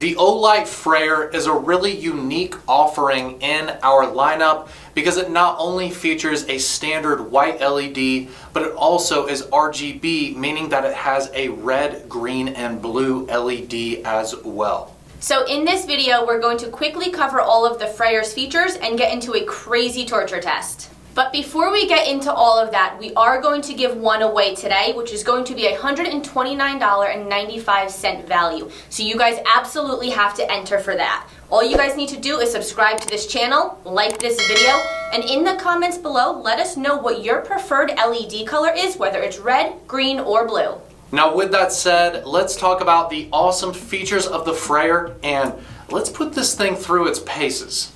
The Olight Freyr is a really unique offering in our lineup because it not only features a standard white LED, but it also is RGB, meaning that it has a red, green, and blue LED as well. So in this video, we're going to quickly cover all of the Freyr's features and get into a crazy torture test. But before we get into all of that, we are going to give one away today, which is going to be a $129.95 value. So you guys absolutely have to enter for that. All you guys need to do is subscribe to this channel, like this video, and in the comments below, let us know what your preferred LED color is, whether it's red, green, or blue. Now with that said, let's talk about the awesome features of the Freyr, and let's put this thing through its paces.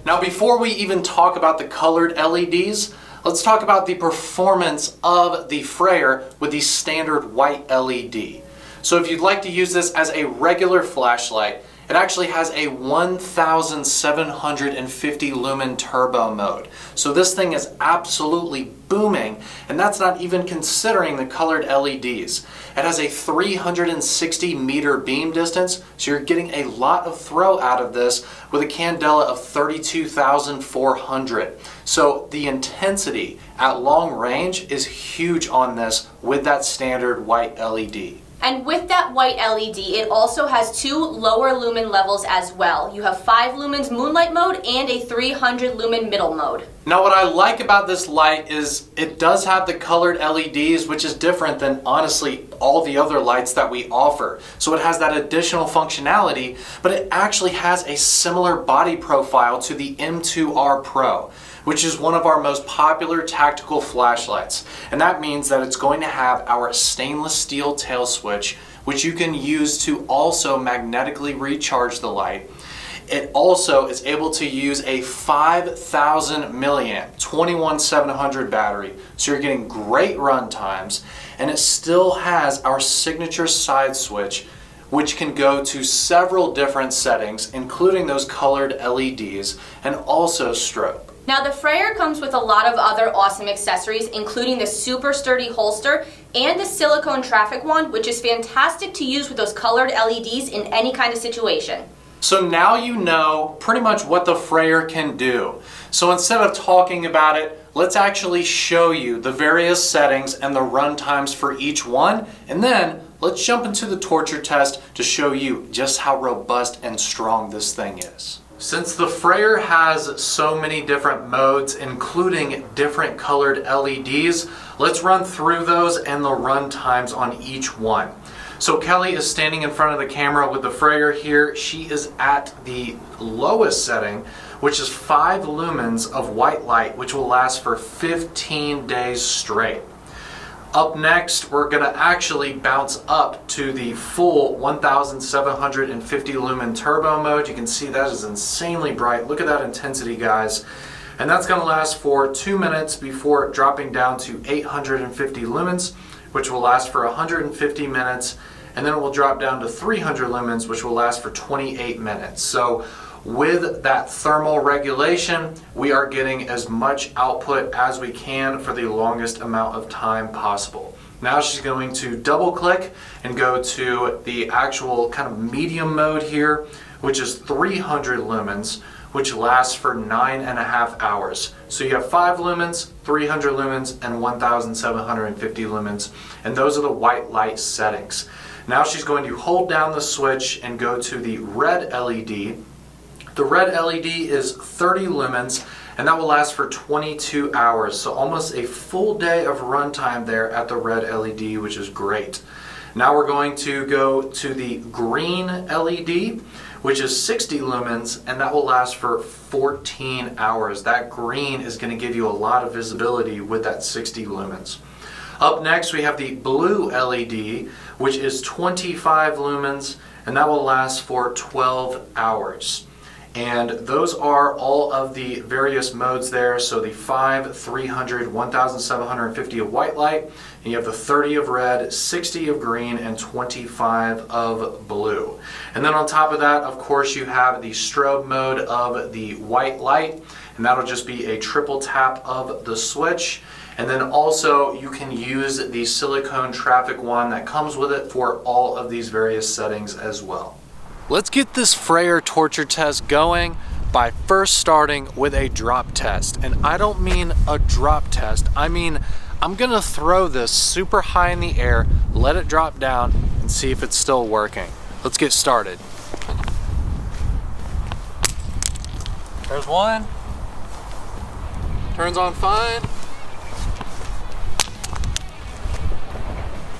Now before we even talk about the colored LEDs, let's talk about the performance of the Freyr with the standard white LED. So if you'd like to use this as a regular flashlight, it actually has a 1750 lumen turbo mode. So this thing is absolutely booming, and that's not even considering the colored LEDs. It has a 360 meter beam distance, so you're getting a lot of throw out of this with a candela of 32,400. So the intensity at long range is huge on this with that standard white LED. And with that white LED, it also has two lower lumen levels as well. You have 5 lumens moonlight mode and a 300 lumen middle mode. Now what I like about this light is it does have the colored LEDs, which is different than honestly all the other lights that we offer. So it has that additional functionality, but it actually has a similar body profile to the M2R Pro, which is one of our most popular tactical flashlights. And that means that it's going to have our stainless steel tail switch, which you can use to also magnetically recharge the light. It also is able to use a 5,000 milliamp 21700 battery, so you're getting great run times, and it still has our signature side switch, which can go to several different settings, including those colored LEDs and also strobe. Now the Freyr comes with a lot of other awesome accessories, including the super sturdy holster and the silicone traffic wand, which is fantastic to use with those colored LEDs in any kind of situation. So now you know pretty much what the Freyr can do. So instead of talking about it, let's actually show you the various settings and the run times for each one, and then let's jump into the torture test to show you just how robust and strong this thing is. Since the Freyr has so many different modes, including different colored LEDs, let's run through those and the run times on each one. So Kelly is standing in front of the camera with the Freyr here. She is at the lowest setting, which is 5 lumens of white light, which will last for 15 days straight. Up next, we're going to actually bounce up to the full 1750 lumen turbo mode. You can see that is insanely bright. Look at that intensity, guys. And that's going to last for 2 minutes before dropping down to 850 lumens, which will last for 150 minutes. And then it will drop down to 300 lumens, which will last for 28 minutes. So with that thermal regulation, we are getting as much output as we can for the longest amount of time possible. Now she's going to double click and go to the actual kind of medium mode here, which is 300 lumens, which lasts for 9.5 hours. So you have 5 lumens, 300 lumens, and 1750 lumens, and those are the white light settings. Now she's going to hold down the switch and go to the red LED. The red LED is 30 lumens, and that will last for 22 hours, so almost a full day of runtime there at the red LED, which is great. Now we're going to go to the green LED, which is 60 lumens, and that will last for 14 hours. That green is going to give you a lot of visibility with that 60 lumens. Up next we have the blue LED, which is 25 lumens, and that will last for 12 hours. And those are all of the various modes there. So the 5, 300, 1750 of white light, and you have the 30 of red, 60 of green, and 25 of blue. And then on top of that, of course, you have the strobe mode of the white light, and that'll just be a triple tap of the switch. And then also you can use the silicone traffic wand that comes with it for all of these various settings as well. Let's get this Freyr torture test going by first starting with a drop test. And I don't mean a drop test, I mean I'm gonna throw this super high in the air, let it drop down, and see if it's still working. Let's get started. There's one. Turns on fine.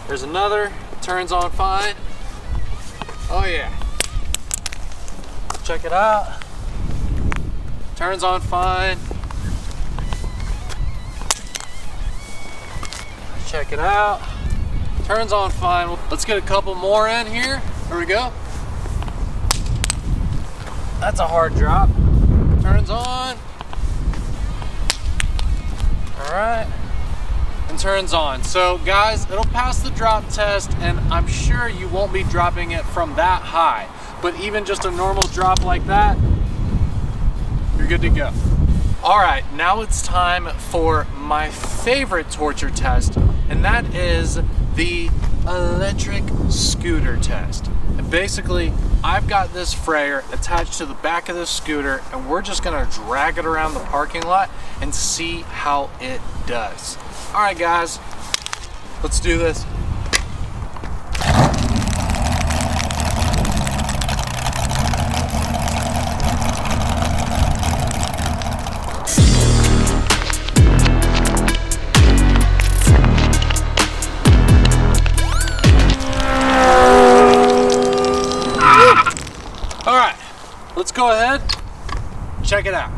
There's another. Turns on fine. Oh yeah. Check it out. Turns on fine. Check it out. Turns on fine. Let's get a couple more in here. Here we go. That's a hard drop. Turns on. All right. And turns on. So guys, it'll pass the drop test, and I'm sure you won't be dropping it from that high. But even just a normal drop like that, you're good to go. All right, now it's time for my favorite torture test, and that is the electric scooter test. And basically, I've got this Freyr attached to the back of this scooter, and we're just gonna drag it around the parking lot and see how it does. All right, guys, let's do this. Let's go ahead, check it out.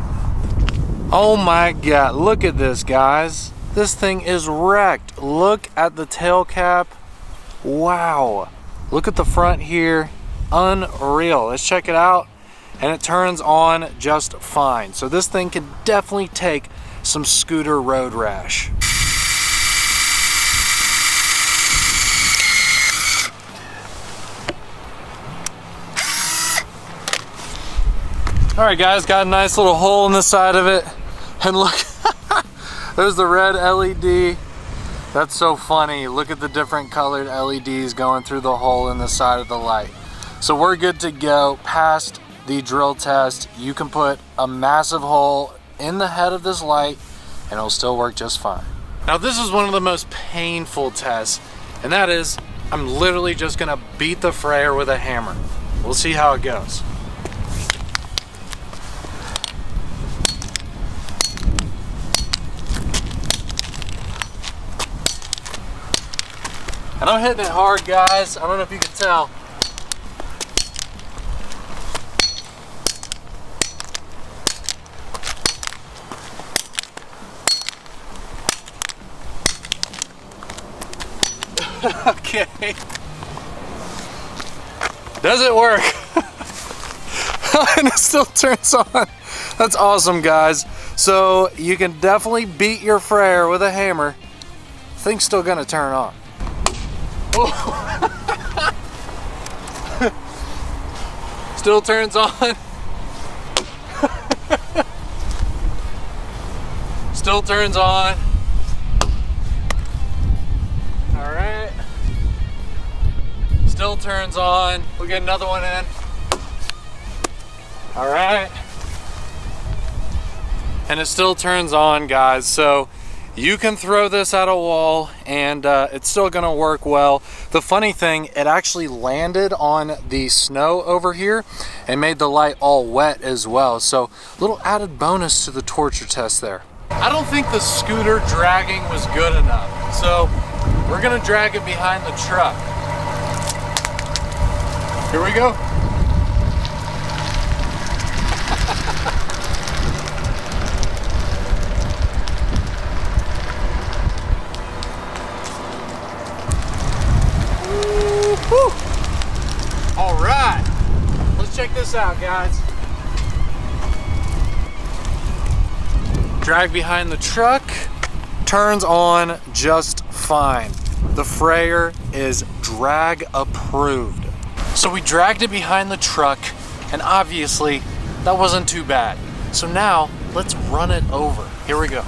Oh my God, look at this, guys. This thing is wrecked. Look at the tail cap. Wow. Look at the front here. Unreal. Let's check it out. And it turns on just fine. So this thing can definitely take some scooter road rash. All right, guys, got a nice little hole in the side of it. And look, there's the red LED. That's so funny. Look at the different colored LEDs going through the hole in the side of the light. So we're good to go. Past the drill test, you can put a massive hole in the head of this light and it'll still work just fine. Now this is one of the most painful tests, and that is I'm literally just gonna beat the Freyr with a hammer. We'll see how it goes. And I'm hitting it hard, guys. I don't know if you can tell. Okay. Does it work? And it still turns on. That's awesome, guys. So you can definitely beat your Freyr with a hammer. Thing's still gonna turn on. Still turns on. Still turns on. All right. Still turns on. We'll get another one in. All right. And it still turns on, guys. So you can throw this at a wall and it's still gonna work well. The funny thing, it actually landed on the snow over here and made the light all wet as well. So a little added bonus to the torture test there. I don't think the scooter dragging was good enough. So we're gonna drag it behind the truck. Here we go. Woo! All right, let's check this out, guys. Drag behind the truck, turns on just fine. The Freyr is drag approved. So we dragged it behind the truck, and obviously that wasn't too bad. So now let's run it over. Here we go.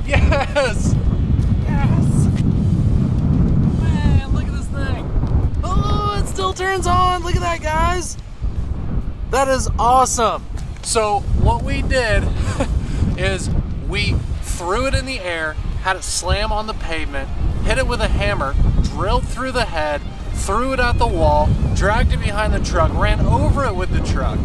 Yes! Yes! Man, look at this thing. Oh, it still turns on. Look at that, guys. That is awesome. So what we did is we threw it in the air, had it slam on the pavement, hit it with a hammer, drilled through the head, threw it at the wall, dragged it behind the truck, ran over it with the truck.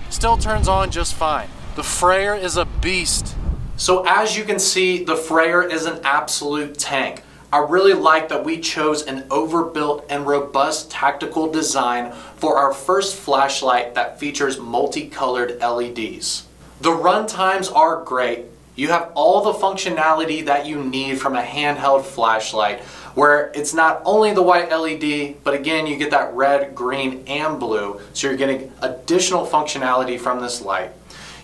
Still turns on just fine. The Freyr is a beast. So as you can see, the Freyr is an absolute tank. I really like that we chose an overbuilt and robust tactical design for our first flashlight that features multicolored LEDs. The run times are great. You have all the functionality that you need from a handheld flashlight, where it's not only the white LED, but again, you get that red, green, and blue, so you're getting additional functionality from this light.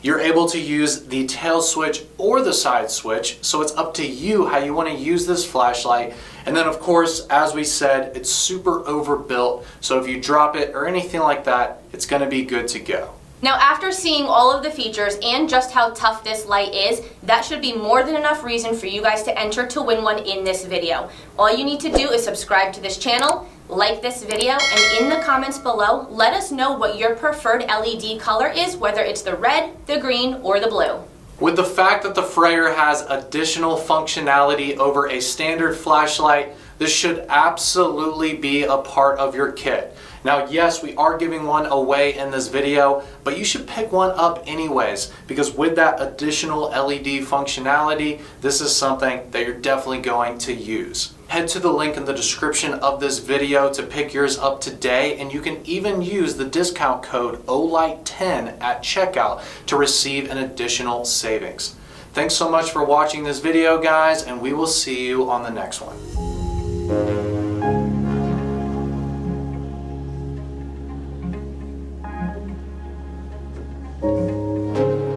You're able to use the tail switch or the side switch, so it's up to you how you want to use this flashlight. And then of course, as we said, it's super overbuilt, so if you drop it or anything like that, it's going to be good to go. Now, after seeing all of the features and just how tough this light is, that should be more than enough reason for you guys to enter to win one in this video. All you need to do is subscribe to this channel, like this video, and in the comments below, let us know what your preferred LED color is, whether it's the red, the green, or the blue. With the fact that the Freyr has additional functionality over a standard flashlight, this should absolutely be a part of your kit. Now, yes, we are giving one away in this video, but you should pick one up anyways, because with that additional LED functionality, this is something that you're definitely going to use. Head to the link in the description of this video to pick yours up today, and you can even use the discount code Olight10 at checkout to receive an additional savings. Thanks so much for watching this video, guys, and we will see you on the next one.